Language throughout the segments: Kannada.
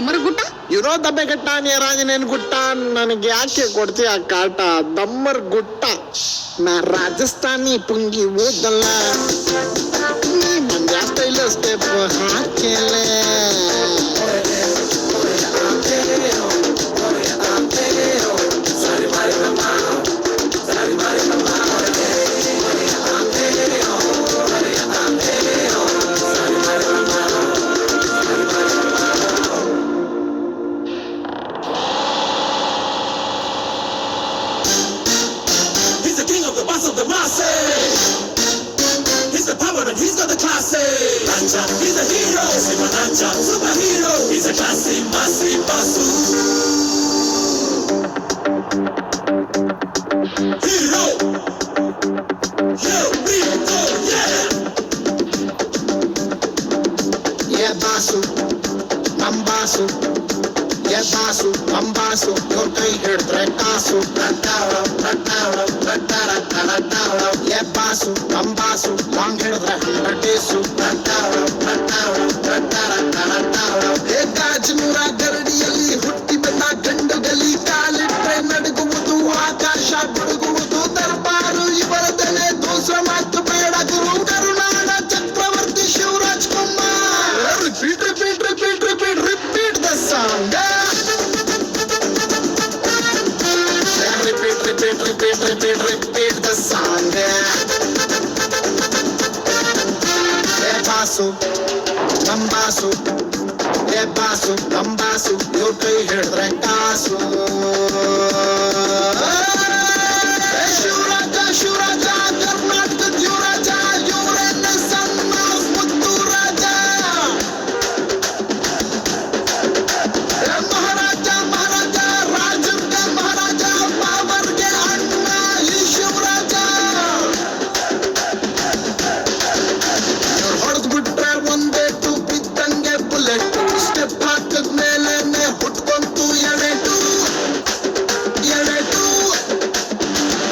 ದಮ್ಮರ ಗುಟ್ಟ ಇರೋ ದಬ್ಬೆಘಟ್ಟ ನೀರಾಂಜನೇಯನ ಗುಟ್ಟ ನನಗೆ ಯಾಕೆ ಕೊಡ್ತೀಯ ಕಾಟ? ದಮ್ಮರ್ ಗುಟ್ಟ ನಾ ರಾಜಸ್ಥಾನಿ ಪುಂಗಿ ಓದಲ್ಲ, ನೀ ಮಂಡ್ಯ ಸ್ಟೈಲ್ ಸ್ಟೆಪ್ ಹಾಕೇಲೆ. Of the masses, he's the power and he's got the classy. Nanja, he's a hero. Siva Nanja, superhero. He's a classy, massive basu. Hero. Here we go, yeah. Yeah, basu, nam basu. Yeah, basu, nam basu. Your kೈ ಹಿಡಿದ್ರೆ ಕಾಸು. Yeah, basu, nam basu. Long ಹಿಡಿದ್ರೆ 100 ಡೇಸು. ಗಾಜನೂರ ಗರಡಿಯಲ್ಲಿ ಹುಟ್ಟಿ ಬಂದ ಗಂಡು ಗಲಿ, ಕಾಲಿಟ್ರೆ ನಡುಗುವುದು ಆಕಾಶ ಬುಡುಗುವುದು. ದರ್ಬಾರು ಇವರದನೆ ದೋಸ ಮಾತು ಬೇಡ ಗುರು. ಕರುನಾಡ ಚಕ್ರವರ್ತಿ Shivaraj Kumar. Repeat repeat repeat repeat repeat the song. Repeat, repeat, repeat, repeat, repeat the song. Yeah, basu, nam basu. Yeah, basu, nam basu. Your kೈ ಹಿಡಿದ್ರೆ ಕಾಸು. ಶಿವರಾಜ ಶಿವರಾಜ ಕರ್ನಾಟಕದ ಯುವರಾಜ, ಇವರನ್ನ ಸಣ್ಣ ಮುತ್ತು ರಾಜ. ಮಹಾರಾಜ ಮಹಾರಾಜ ರಾಜಂಗ ಮಹಾರಾಜ, ಪಾವರ್ಗೆ ಅಣ್ಣ ಈ ಶಿವರಾಜ. ಹೊಡೆದ್ ಬಿಟ್ರೆ ಒಂದೇ ಟು ಬಿದ್ದಂಗೆ ಬುಲೆಟ್. ಸ್ಟೆಪ್ ಹಾಕಿದ್ಮೇಲೆ ಹುಟ್ಕೊಂತು ಎಡೆಟು ಎಡೆಟು.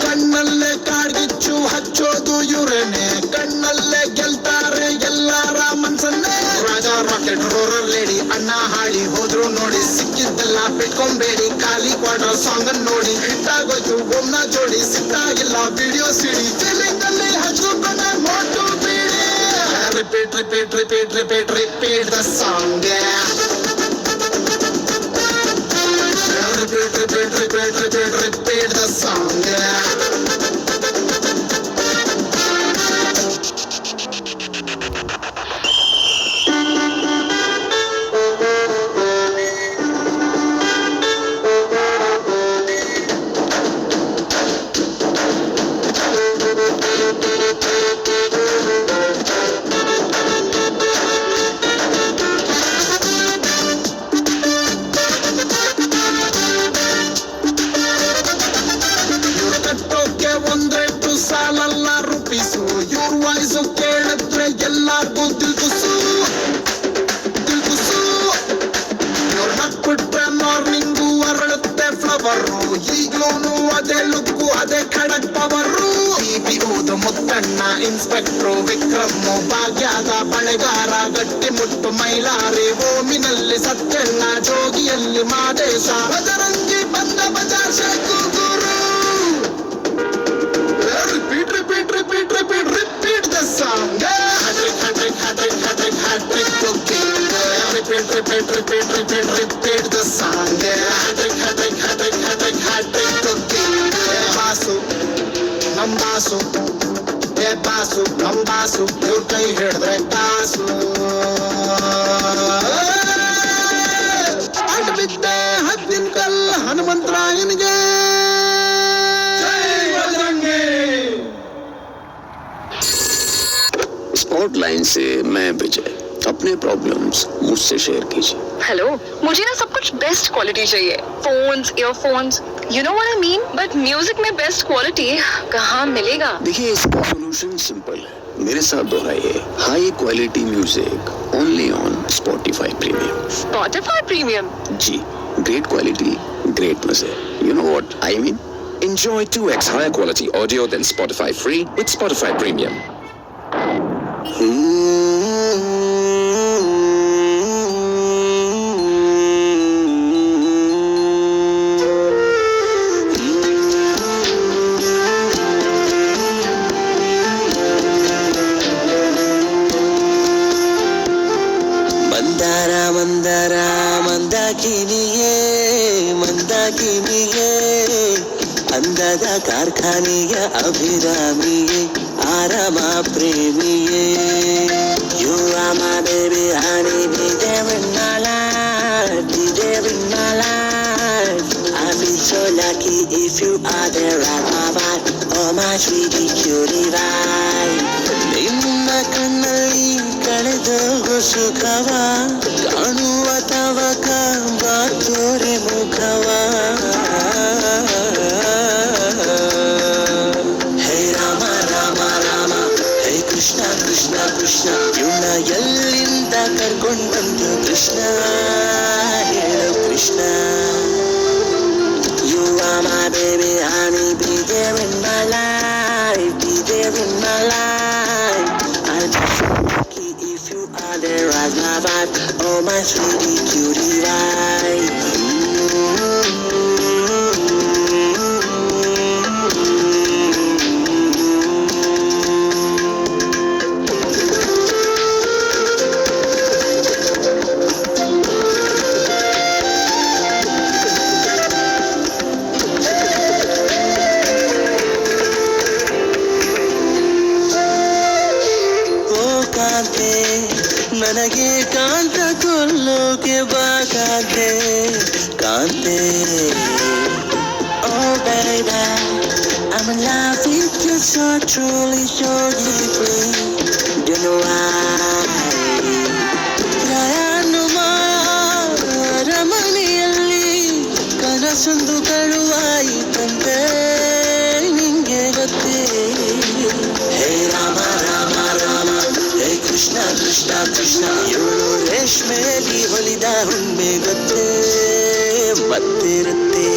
ಕಣ್ಣಲ್ಲೇ ಕಾಡ್ಗಿಚ್ಚು ಹಚ್ಚೋದು ಇವ್ರೇನೆ, ಕಣ್ಣಲ್ಲೇ ಗೆಲ್ತಾರೆ ಎಲ್ಲಾರ ಮನ್ಸನ್ನೇ. ರಾಜ ರಾಕೆಟ್ ರೋರರ್ ಲೇಡಿ, ಅಣ್ಣ ಹಾಳಿ ಹೋದ್ರು ನೋಡಿ. ಸಿಕ್ಕಿದ್ದೆಲ್ಲ ಬಿಟ್ಕೊಂಬೇಡಿ, ಖಾಲಿ ಕ್ವಾರ್ಟರ್ ಸಾಂಗ್ ನೋಡಿ. ಹಿಟ್ಟಾಗೋಯ್ತು ಒಮ್ನ ಜೋಡಿ, ಸಿಕ್ಕಾಗಿಲ್ಲ ವಿಡಿಯೋ ಸಿಡಿ. ಫೀಲಿಂಗ್ ಅಲ್ಲಿ ಹಚ್ಕೊಂಡ್ರೆ ಮೋಟು ಬೀಡಿ. Repeat repeat repeat repeat repeat the song. Repeat, repeat, repeat, repeat, repeat the song. ಒಂದೆರಡು ಸಾಲಲ್ಲ ರೂಪಿಸು. ಇವ್ರ ವಾಯ್ಸು ಕೇಳಿದ್ರೆ ಎಲ್ಲಾರ್ಗೂ ದಿಲ್ಕುಸು ದಿಲ್ಕುಸು. ಇವ್ರ ನಕ್ಬಿಟ್ರೆ ಮಾರ್ನಿಂಗು ಅರಳುತ್ತೆ ಫ್ಲವರು. ಈಗ್ಲೂನು ಅದೇ ಲುಕ್ಕು ಅದೇ ಖಡಕ್ ಪವರು. ಊದು ಮುತ್ತಣ್ಣ ಇನ್ಸ್ಪೆಕ್ಟ್ರು ವಿಕ್ರಮ್ಮು, ಭಾಗ್ಯದ ಬಳೆಗಾರ ಗಟ್ಟಿ ಮುಟ್ಟು ಮೈಲಾರಿ. ಓಮಿನಲ್ಲಿ ಸತ್ಯಣ್ಣ, ಜೋಗಿಯಲ್ಲಿ ಮಾದೇಶ, ಬಜರಂಗಿ ಬಂದ ಬಜಾರ್ ಶೇಖು ಗುರು. Repeat, repeat, repeat, repeat, repeat the song. Hat-trick, hat-trick, hat-trick, hat-trick, hat-trick cooking. Repeat, repeat, repeat, repeat, repeat the song. Hat-trick, hat-trick, hat-trick, hat-trick, hat-trick cooking. Basu, nam basu. Yeah, basu, nam basu. Your ಕೈ ಹಿಡಿದ್ರೆ ಕಾಸು. ಅಡ್ಡ ಬಿದ್ದೆ ಹದ್ದಿನ ಕಲ್ ಹನುಮಂತರಾಯನಿಗೆ. स्पॉटलाइन से मैं विजय, अपने प्रॉब्लम्स मुझसे शेयर कीजिए. हेलो, मुझे ना सब कुछ बेस्ट क्वालिटी चाहिए. Phones, earphones, you know what I mean. But music में बेस्ट क्वालिटी कहाँ मिलेगा? देखिए, इसका सोल्यूशन सिंपल है. मेरे साथ दोहराइए. High quality music only on Spotify premium. Spotify premium? जी, ग्रेट क्वालिटी, ग्रेट मजे. You know what I mean. Enjoy 2x higher quality audio than Spotify free with Spotify Premium. ಮಂದಾಕಿನಿಯೇ ಮಂದಾಕಿನಿಯೇ ಅಂದದ ಕಾರ್ಖಾನೆಯ ಅಭಿರಾಮಿಯೇ ಆರಾಮ ಪ್ರೇಮಿಯೇ You are my baby honey, be there in my life, be there in my life. I feel so lucky if you are there at my heart, oh my sweetie cutie pie. ನಿನ್ನ ಕಣ್ಣಲ್ಲಿ ಕಳೆದೋಗೋ ಸುಖವ ಕಾಣುವ ತವಕ ಬಾತೋರೆ ಮುಖವ ಹೇ ರಾಮ ರಾಮ ರಾಮ ಹೇ ಕೃಷ್ಣ ಕೃಷ್ಣ ಕೃಷ್ಣ ಇವನ ಎಲ್ಲಿಂದ ಕರ್ಕೊಂಡು ಬಂದು ಕೃಷ್ಣ ಹೇಳು Krishna You are my baby honey, be there in my life, be there in my life. I'll be so lucky if you are there as my wife, oh my sweetie cutie wife. ನನಗೆ ಕಾಂತ ಕೊಲ್ಲೋಕೆ ಬಾ ಕಾಂತೆ ಕಾಂತೆ Oh baby, I'm in love with you so truly, so deeply. You know why? ಪ್ರಯಾಣ ರಮಣೆಯಲ್ಲಿ ಕನಸೊಂದು ಕಳುವಾಯಿತಂತೆ ನಿಂಗೆ ಗೊತ್ತೇ ಹೇ ರಾಮ ರಾಮ ರಾಮ ಹೇ ಕೃಷ್ಣ ಕೃಷ್ಣ ಕೃಷ್ಣ ಇವಳು ರೇಷ್ಮೆಯಲ್ಲಿ ಹೊಲಿದ ಹುಣ್ಣೆ ಗೊತ್ತೇ ಮತ್ತಿರುತ್ತೆ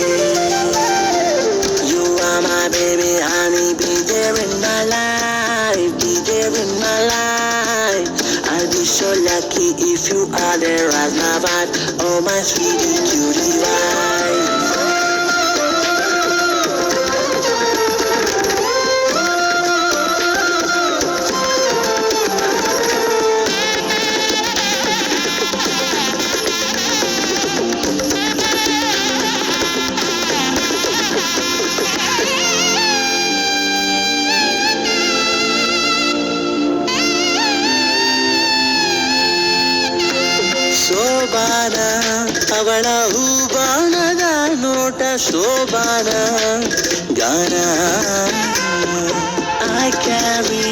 You are my baby honey, be there in my life, be there in my life. I'll be so lucky if you are there as my wife, oh my sweetie cutie wife. ಶೋಭಾನ ಅವಳ ಹೂಬಾಣದ ನೋಟ ಶೋಭಾನ ಗಾನ I carry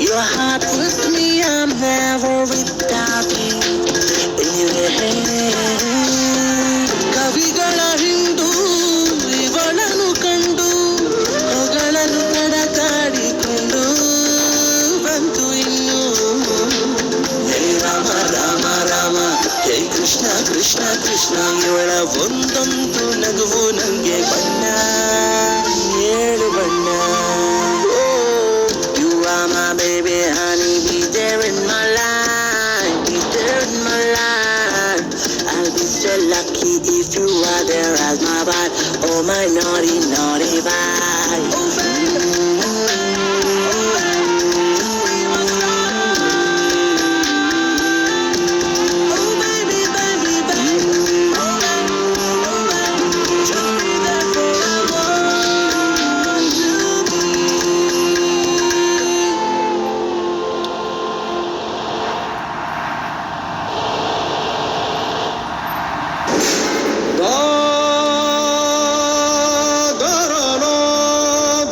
your heart with me, I'm never without you anywhere. ಕವಿಗಳ ಹಿಂದೂ ಇವಳನ್ನು ಕಂಡು ಅವುಗಳನ್ನು ಕಡಕಾಡಿಕೊಂಡು ಬಂತು ಇನ್ನು ಹೇ ರಾಮ ರಾಮ ರಾಮ ಹೇ ಕೃಷ್ಣ ಕೃಷ್ಣ ಕೃಷ್ಣ ಇವಳ ಒಂದೊಂದು ನಗುವು ನಂಗೆ ಬಣ್ಣ ಏಳು ಬಣ್ಣ You are my baby honey, be there in my life, be there in my life. I'll be so lucky if you are there as my wife, oh my naughty naughty wife. Oh baby.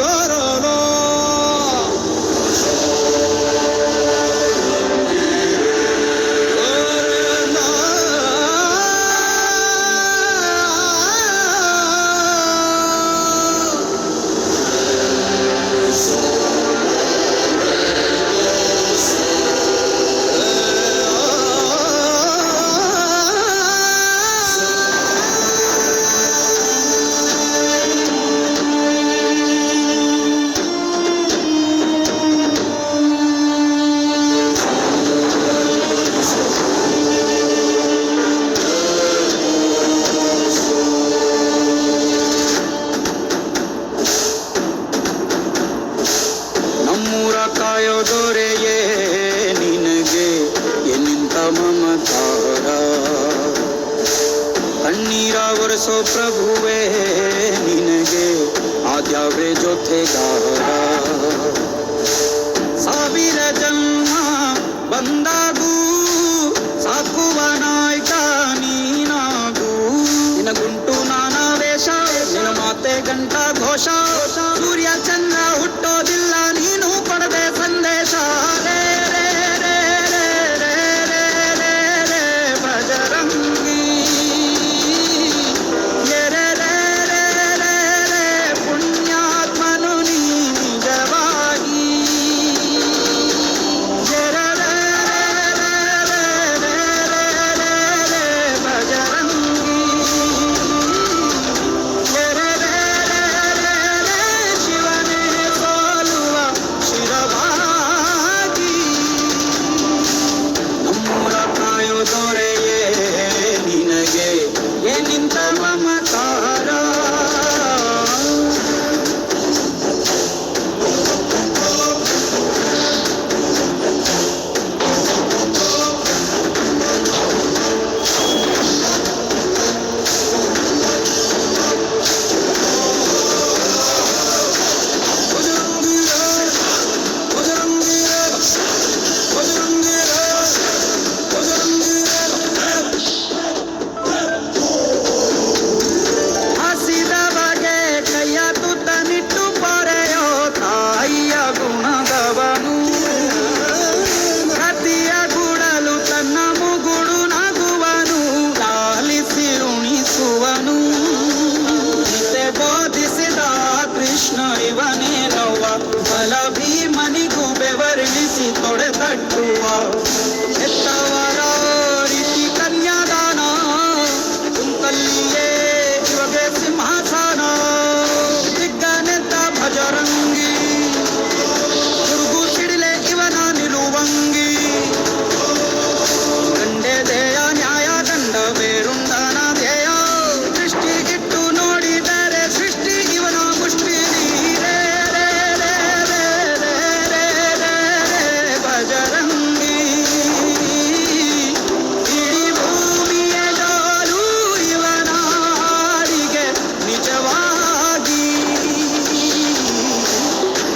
ಧರನೋ ಕಣ್ಣೀರ ಒರೆಸೋ ಪ್ರಭುವೇ ನಿನಗೆ ಆದ್ಯಾವ್ರೆ ಜೊತೆಗಾರ. ಸಾವಿರ ಜನ್ಮ ಬಂದಾಗೂ ಸಾಕುವ ನಾಯಕ ನೀನಾಗೂ. ನಿನಗುಂಟು ನಾನಾ ವೇಷ, ನಿನ್ನ ಮಾತೆ ಗಂಟ ಘೋಷ. ಸೂರ್ಯ ಚಂದ್ರ ಹುಟ್ಟೋದಿಲ್ಲ ನೀನು ಕೊಡದೆ ಸಂದೇಶ. ರೇ ರೇ ರೇ ರೇ ರೇ ರೇ ರೇ ರೇ ಭಜರಂಗಿ. ಎರೆ ರೇ ರೇ ರೇ ರೇ ಪುಣ್ಯಾತ್ಮನು ನೀ ನಿಜವಾಗಿ. ಎರೆ ರೇ ರೇ ರೇ ರೇ ರೇ ರೇ ರೇ ಭಜರಂಗಿ. ಎರೆ ರೇ ರೇ ರೇ ರೇ ಶಿವನೇ ಸೋಲುವ ಶಿರವಾಗಿ. ನಮ್ಮೂರ ಕಾಯೋ ದೊರೆಯೇ ನಿನಗೆ ಏನಿಂತ ಮಮಕಾರ. ಹಸಿದ ಬಗೆ ಕೈಯ ತುತ್ತನಿಟ್ಟು ಪೊರೆಯೋ ತಾಯಿಯ ಗುಣದವನು. ಕತಿಯ ಗುಡಲು ತನ್ನ ಮುಗುಡು ನಗುವನು. ಲಾಲಿಸಿ ಉಣಿಸುವನು. ಗೀತೆ ಬೋಧಿಸಿದ ಕೃಷ್ಣ ಇವನೇನವ್ವ. ಬಲ ಭೀಮನಿಗೂ ಬೆವರಿಳಿಸಿ ತೊಡೆ ತಟ್ಟುವ. ಎತ್ತವರ ರೀತಿ ಕನ್ಯಾದಾನ. ಕುಂತಲ್ಲಿಯೇ ಇವಾಗ ಸಿಂಹಾಸನ. ದಿಗ್ಗನೆತ್ತ ಭಜರಂಗಿ. ಗುರುಗು ಸಿಡಿಲೆ ಇವನ ನಿಲುವಂಗಿ. ಗಂಡೆ ದೇಯ ನ್ಯಾಯ ಗಂಡ ಬೇರುಂಡನ ಧ್ಯೇಯ. ದೃಷ್ಟಿಗಿಟ್ಟು ನೋಡಿದರೆ ಸೃಷ್ಟಿ ಇವನ ಮುಷ್ಟಿ. ರೇ ರೇ ರೇ ರೇ ರೇ ರೇ ರೇ ರೇ ಭಜರಂಗಿ. ಇಡೀ ಭೂಮಿಯ ಜಾಲು ಇವನ ಹಾಡಿಗೆ ನಿಜವಾಗಿ.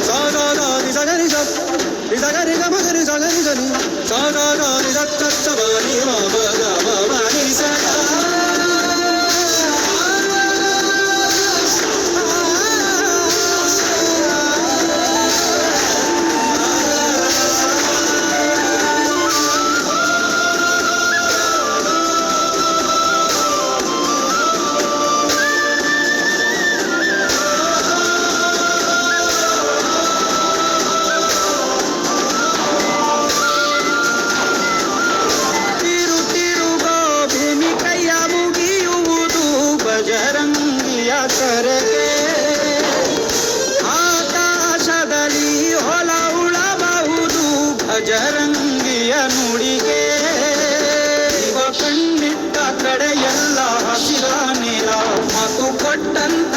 ಸಾಗರಿ ಸಗರಿ ಸಗರಿ ಗಮಗರಿ ಸಗರಿ ಸನಿ ಸಾಗರಿ ಸತ್ತ ಬನಿ ಮನಿ ಸಗ. ತಿರು ತಿರುಗೋ ಭೂಮಿ ಕೈಯ ಮುಗಿಯುವುದು ಬಜರಂಗಿಯ ಕರೆಗೆ. ಆಕಾಶದಲ್ಲಿ ಹೊಲ ಉಳಬಹುದು ಬಜರಂಗಿಯ ನುಡಿಗೆ. ಇವ ಕಣ್ಣಿಟ್ಟ ಕಡೆಯೆಲ್ಲ ಹಸಿರ ನೀರ ಮಾತು ಕೊಟ್ಟಂತ